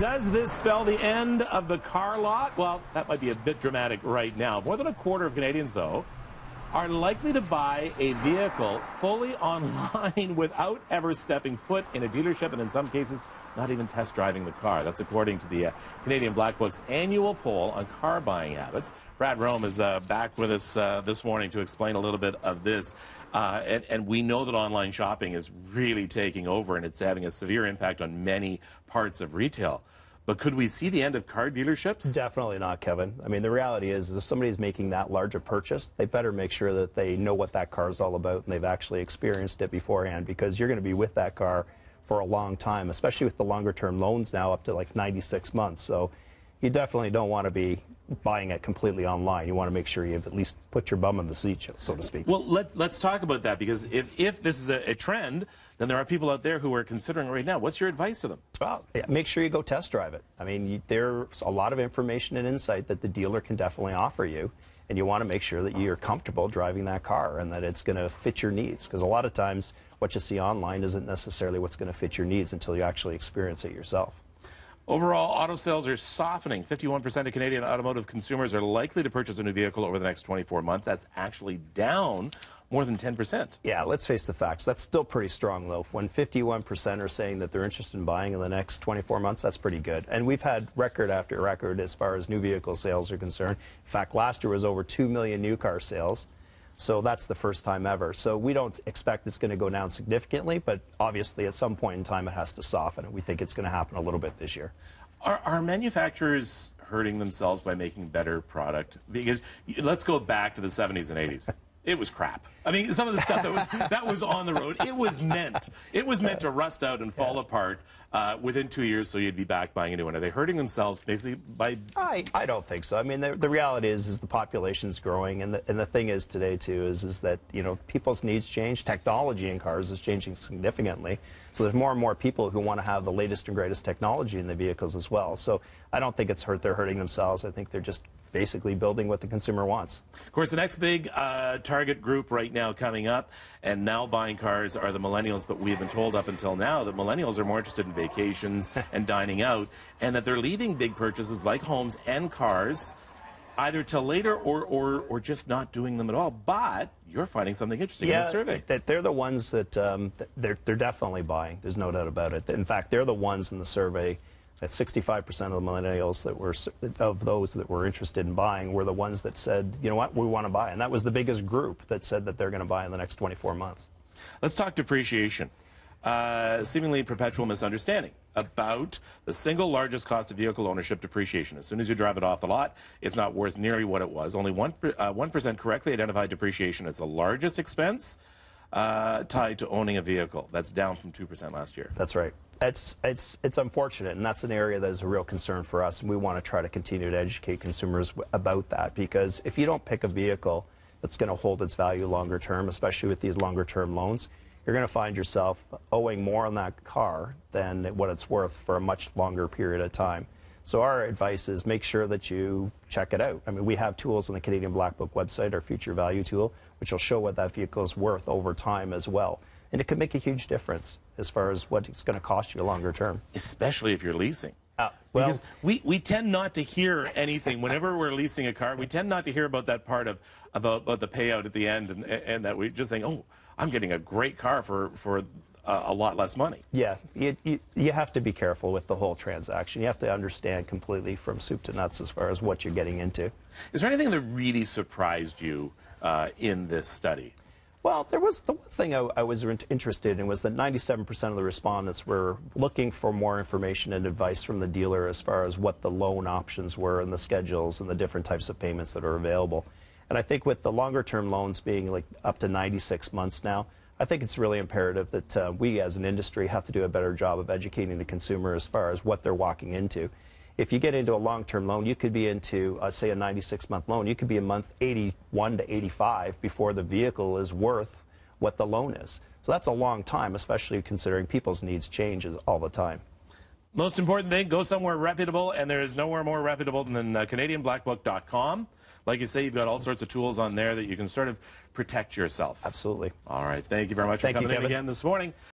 Does this spell the end of the car lot? Well, that might be a bit dramatic right now. More than a quarter of Canadians, though, are likely to buy a vehicle fully online without ever stepping foot in a dealership, and in some cases, not even test driving the car. That's according to the Canadian Black Book's annual poll on car buying habits. Brad Rome is back with us this morning to explain a little bit of this. And we know that online shopping is really taking over, and it's having a severe impact on many parts of retail. But could we see the end of car dealerships? Definitely not, Kevin. I mean, the reality is if somebody's making that large a purchase, they better make sure that they know what that car is all about and they've actually experienced it beforehand, because you're going to be with that car for a long time, especially with the longer term loans now up to like 96 months. So you definitely don't want to be buying it completely online. You want to make sure you've at least put your bum in the seat, so to speak. Well, let's talk about that, because if this is a trend, then there are people out there who are considering it right now. What's your advice to them? Well, make sure you go test drive it. I mean, there's a lot of information and insight that the dealer can definitely offer you, and you want to make sure that you're comfortable driving that car and that it's going to fit your needs, because a lot of times what you see online isn't necessarily what's going to fit your needs until you actually experience it yourself. Overall, auto sales are softening. 51% of Canadian automotive consumers are likely to purchase a new vehicle over the next 24 months. That's actually down more than 10%. Yeah, let's face the facts. That's still pretty strong, though. When 51% are saying that they're interested in buying in the next 24 months, that's pretty good. And we've had record after record as far as new vehicle sales are concerned. In fact, last year was over 2 million new car sales. So that's the first time ever. So we don't expect it's going to go down significantly, but obviously at some point in time it has to soften, and we think it's going to happen a little bit this year. Are manufacturers hurting themselves by making better product? Because let's go back to the 70s and 80s. It was crap. I mean, some of the stuff that was on the road, it was meant to rust out and fall apart within 2 years, so you'd be back buying a new one. Are they hurting themselves basically by? I don't think so. I mean, the reality is the population's growing, and the thing is today too is that people's needs change. Technology in cars is changing significantly, so there's more and more people who want to have the latest and greatest technology in the vehicles as well. So I don't think they're hurting themselves. I think they're just basically building what the consumer wants. Of course, the next big target group right now coming up and now buying cars are the millennials, but we've been told up until now that millennials are more interested in vacations and dining out, and that they're leaving big purchases like homes and cars either till later or just not doing them at all. But you're finding something interesting in the survey. That they're the ones that they're definitely buying. There's no doubt about it. In fact, they're the ones in the survey that 65% of the millennials of those that were interested in buying were the ones that said, you know what, we want to buy. And that was the biggest group that said that they're going to buy in the next 24 months. Let's talk depreciation. Seemingly perpetual misunderstanding about the single largest cost of vehicle ownership, depreciation. As soon as you drive it off the lot, it's not worth nearly what it was. Only 1% correctly identified depreciation as the largest expense tied to owning a vehicle. That's down from 2% last year. That's right. It's unfortunate, and that's an area that is a real concern for us, and we want to try to continue to educate consumers about that, because if you don't pick a vehicle that's going to hold its value longer term, especially with these longer term loans, you're going to find yourself owing more on that car than what it's worth for a much longer period of time. So our advice is make sure that you check it out. I mean, we have tools on the Canadian Black Book website, our future value tool, which will show what that vehicle is worth over time as well. And it can make a huge difference as far as what it's going to cost you longer term. Especially if you're leasing. Well, because we tend not to hear anything whenever we're leasing a car. We tend not to hear about that part about the payout at the end, and that we just think, oh, I'm getting a great car for a lot less money. Yeah, you have to be careful with the whole transaction. You have to understand completely from soup to nuts as far as what you're getting into. Is there anything that really surprised you in this study? Well, there was the one thing I was interested in was that 97% of the respondents were looking for more information and advice from the dealer as far as what the loan options were and the schedules and the different types of payments that are available. And I think with the longer term loans being like up to 96 months now, I think it's really imperative that we as an industry have to do a better job of educating the consumer as far as what they're walking into. If you get into a long-term loan, you could be into, say, a 96-month loan. You could be a month 81 to 85 before the vehicle is worth what the loan is. So that's a long time, especially considering people's needs change all the time. Most important thing, go somewhere reputable, and there is nowhere more reputable than CanadianBlackBook.com. Like you say, you've got all sorts of tools on there that you can sort of protect yourself. Absolutely. All right. Thank you very much for coming in again this morning.